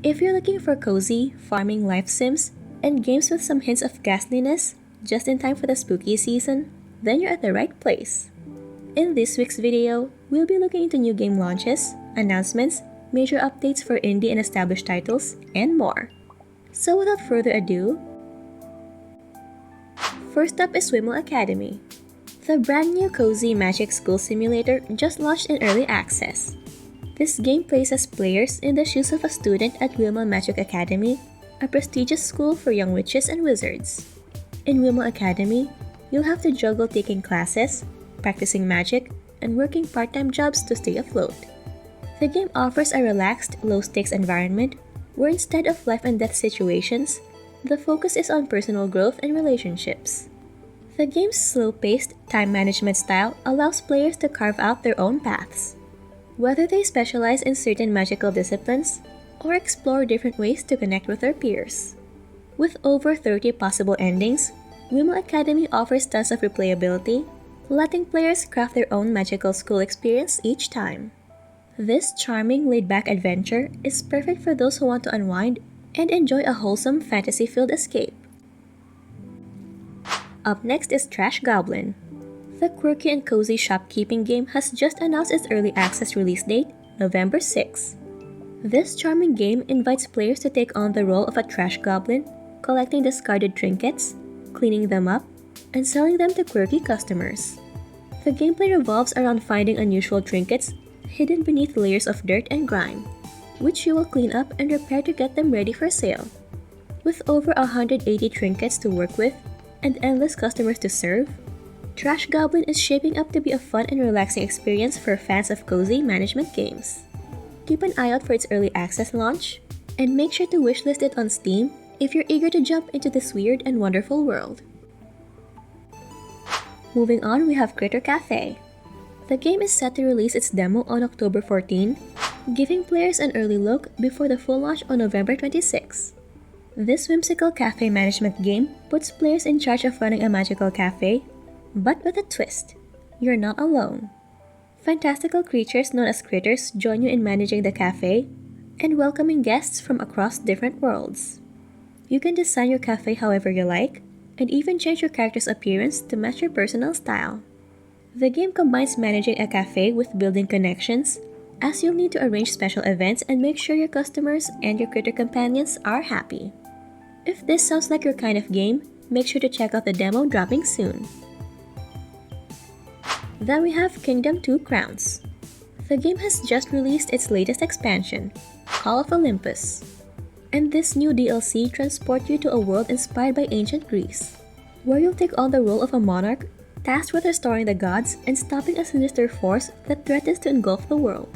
If you're looking for cozy, farming life sims, and games with some hints of ghastliness, just in time for the spooky season, then you're at the right place. In this week's video, we'll be looking into new game launches, announcements, major updates for indie and established titles, and more. So without further ado, first up is Wimble Academy. The brand new cozy magic school simulator just launched in early access. This game places players in the shoes of a student at Wimble Magic Academy, a prestigious school for young witches and wizards. In Wimble Academy, you'll have to juggle taking classes, practicing magic, and working part-time jobs to stay afloat. The game offers a relaxed, low-stakes environment where instead of life-and-death situations, the focus is on personal growth and relationships. The game's slow-paced, time management style allows players to carve out their own paths. Whether they specialize in certain magical disciplines or explore different ways to connect with their peers. With over 30 possible endings, Wimble Academy offers tons of replayability, letting players craft their own magical school experience each time. This charming, laid-back adventure is perfect for those who want to unwind and enjoy a wholesome, fantasy-filled escape. Up next is Trash Goblin. The quirky and cozy shopkeeping game has just announced its early access release date, November 6. This charming game invites players to take on the role of a trash goblin, collecting discarded trinkets, cleaning them up, and selling them to quirky customers. The gameplay revolves around finding unusual trinkets hidden beneath layers of dirt and grime, which you will clean up and repair to get them ready for sale. With over 180 trinkets to work with and endless customers to serve, Trash Goblin is shaping up to be a fun and relaxing experience for fans of cozy management games. Keep an eye out for its early access launch, and make sure to wishlist it on Steam if you're eager to jump into this weird and wonderful world. Moving on, we have Critter Cafe. The game is set to release its demo on October 14, giving players an early look before the full launch on November 26. This whimsical cafe management game puts players in charge of running a magical cafe, but with a twist. You're not alone. Fantastical creatures known as critters join you in managing the cafe and welcoming guests from across different worlds. You can design your cafe however you like, and even change your character's appearance to match your personal style. The game combines managing a cafe with building connections, as you'll need to arrange special events and make sure your customers and your critter companions are happy. If this sounds like your kind of game, make sure to check out the demo dropping soon. Then we have Kingdom 2 Crowns. The game has just released its latest expansion, Call of Olympus. And this new DLC transports you to a world inspired by ancient Greece, where you'll take on the role of a monarch tasked with restoring the gods and stopping a sinister force that threatens to engulf the world.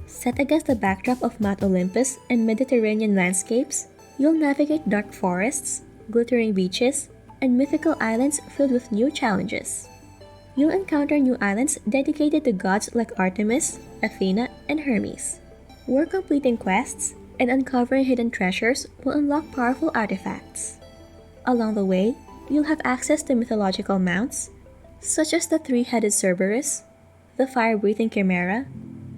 Set against the backdrop of Mount Olympus and Mediterranean landscapes, you'll navigate dark forests, glittering beaches, and mythical islands filled with new challenges. You'll encounter new islands dedicated to gods like Artemis, Athena, and Hermes, where completing quests and uncovering hidden treasures will unlock powerful artifacts. Along the way, you'll have access to mythological mounts, such as the three-headed Cerberus, the fire-breathing Chimera,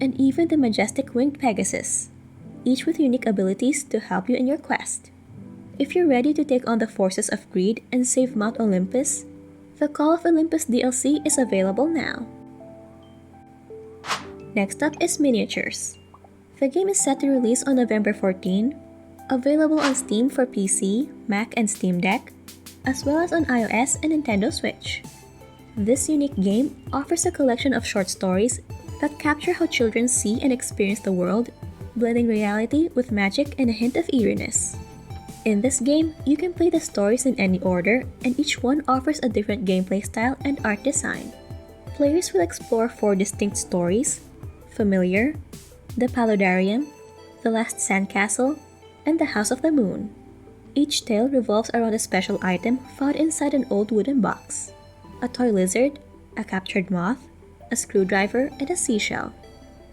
and even the majestic winged Pegasus, each with unique abilities to help you in your quest. If you're ready to take on the forces of greed and save Mount Olympus, the Call of Olympus DLC is available now. Next up is Miniatures. The game is set to release on November 14, available on Steam for PC, Mac, and Steam Deck, as well as on iOS and Nintendo Switch. This unique game offers a collection of short stories that capture how children see and experience the world, blending reality with magic and a hint of eeriness. In this game, you can play the stories in any order, and each one offers a different gameplay style and art design. Players will explore 4 distinct stories: Familiar, the Paludarium, the Last Sandcastle, and the House of the Moon. Each tale revolves around a special item found inside an old wooden box: a toy lizard, a captured moth, a screwdriver, and a seashell.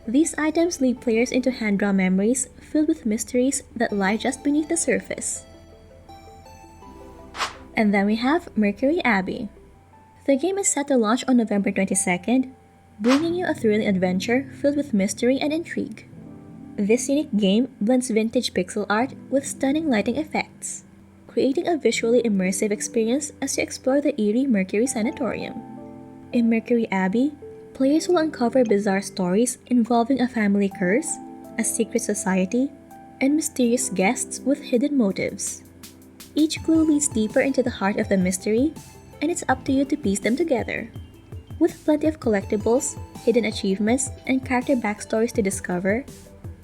These items lead players into hand-drawn memories filled with mysteries that lie just beneath the surface. And then we have Mercury Abbey. The game is set to launch on November 22nd, bringing you a thrilling adventure filled with mystery and intrigue. This unique game blends vintage pixel art with stunning lighting effects, creating a visually immersive experience as you explore the eerie Mercury Sanatorium. In Mercury Abbey, players will uncover bizarre stories involving a family curse, a secret society, and mysterious guests with hidden motives. Each clue leads deeper into the heart of the mystery, and it's up to you to piece them together. With plenty of collectibles, hidden achievements, and character backstories to discover,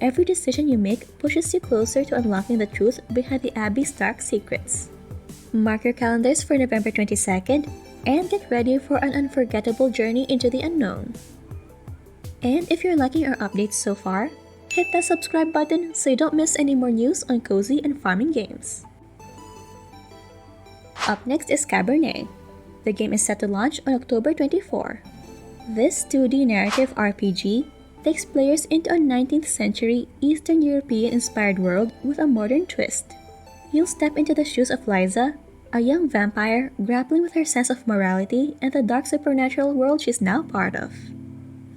every decision you make pushes you closer to unlocking the truth behind the Abbey's dark secrets. Mark your calendars for November 22nd and get ready for an unforgettable journey into the unknown. And if you're liking our updates so far, hit that subscribe button so you don't miss any more news on cozy and farming games. Up next is Cabernet. The game is set to launch on October 24. This 2D narrative RPG takes players into a 19th century Eastern European-inspired world with a modern twist. You'll step into the shoes of Liza, a young vampire grappling with her sense of morality and the dark supernatural world she's now part of.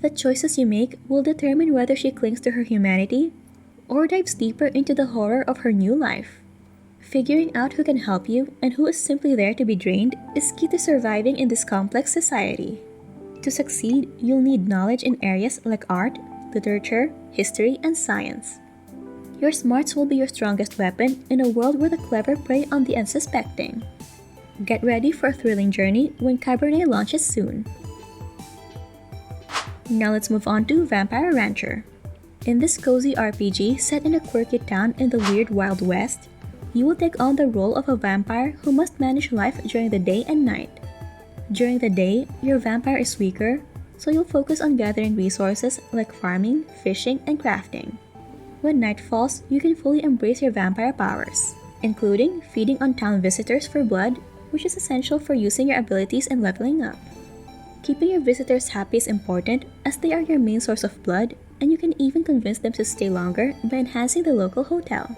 The choices you make will determine whether she clings to her humanity or dives deeper into the horror of her new life. Figuring out who can help you and who is simply there to be drained is key to surviving in this complex society. To succeed, you'll need knowledge in areas like art, literature, history, and science. Your smarts will be your strongest weapon in a world where the clever prey on the unsuspecting. Get ready for a thrilling journey when Cabernet launches soon. Now let's move on to Vampire Rancher. In this cozy RPG set in a quirky town in the weird Wild West, you will take on the role of a vampire who must manage life during the day and night. During the day, your vampire is weaker, so you'll focus on gathering resources like farming, fishing, and crafting. When night falls, you can fully embrace your vampire powers, including feeding on town visitors for blood, which is essential for using your abilities and leveling up. Keeping your visitors happy is important as they are your main source of blood, and you can even convince them to stay longer by enhancing the local hotel.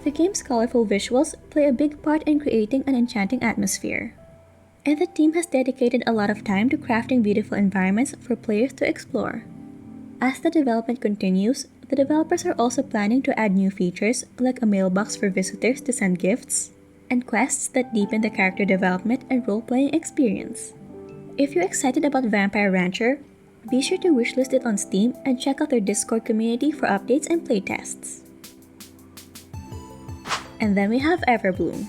The game's colorful visuals play a big part in creating an enchanting atmosphere. And the team has dedicated a lot of time to crafting beautiful environments for players to explore. As the development continues, the developers are also planning to add new features like a mailbox for visitors to send gifts, and quests that deepen the character development and role-playing experience. If you're excited about Vampire Rancher, be sure to wishlist it on Steam and check out their Discord community for updates and playtests. And then we have Everbloom.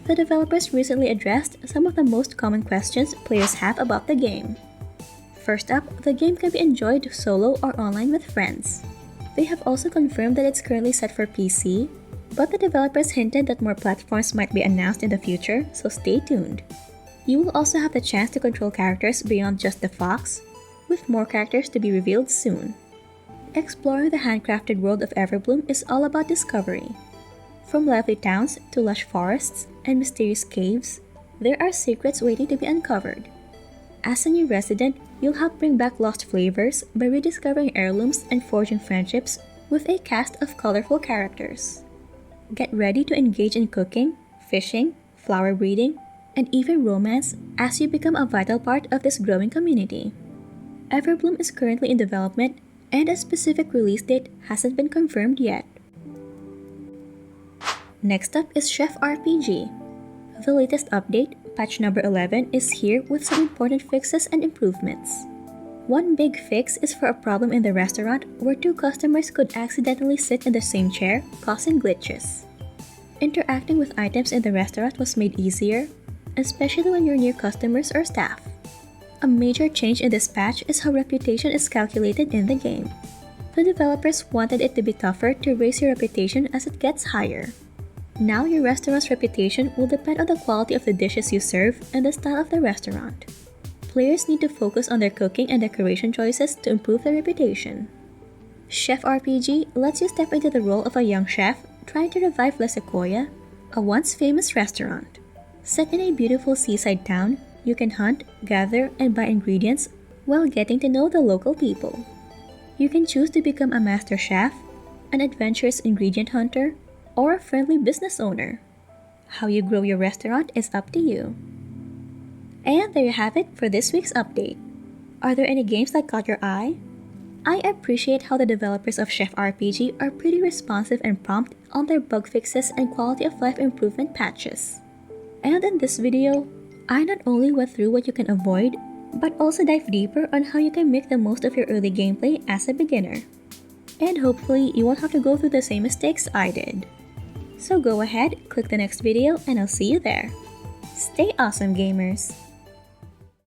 The developers recently addressed some of the most common questions players have about the game. First up, the game can be enjoyed solo or online with friends. They have also confirmed that it's currently set for PC, but the developers hinted that more platforms might be announced in the future, so stay tuned. You will also have the chance to control characters beyond just the fox, with more characters to be revealed soon. Exploring the handcrafted world of Everbloom is all about discovery. From lively towns to lush forests and mysterious caves, there are secrets waiting to be uncovered. As a new resident, you'll help bring back lost flavors by rediscovering heirlooms and forging friendships with a cast of colorful characters. Get ready to engage in cooking, fishing, flower breeding, and even romance as you become a vital part of this growing community. Everbloom is currently in development, and a specific release date hasn't been confirmed yet. Next up is Chef RPG. The latest update, patch number 11, is here with some important fixes and improvements. One big fix is for a problem in the restaurant where two customers could accidentally sit in the same chair, causing glitches. Interacting with items in the restaurant was made easier, especially when you're near customers or staff. A major change in this patch is how reputation is calculated in the game. The developers wanted it to be tougher to raise your reputation as it gets higher. Now your restaurant's reputation will depend on the quality of the dishes you serve and the style of the restaurant. Players need to focus on their cooking and decoration choices to improve their reputation. Chef RPG lets you step into the role of a young chef trying to revive La Sequoia, a once famous restaurant. Set in a beautiful seaside town, you can hunt, gather, and buy ingredients while getting to know the local people. You can choose to become a master chef, an adventurous ingredient hunter, or a friendly business owner. How you grow your restaurant is up to you. And there you have it for this week's update. Are there any games that caught your eye? I appreciate how the developers of Chef RPG are pretty responsive and prompt on their bug fixes and quality of life improvement patches. And in this video, I not only went through what you can avoid, but also dive deeper on how you can make the most of your early gameplay as a beginner. And hopefully you won't have to go through the same mistakes I did. So go ahead, click the next video, and I'll see you there. Stay awesome, gamers!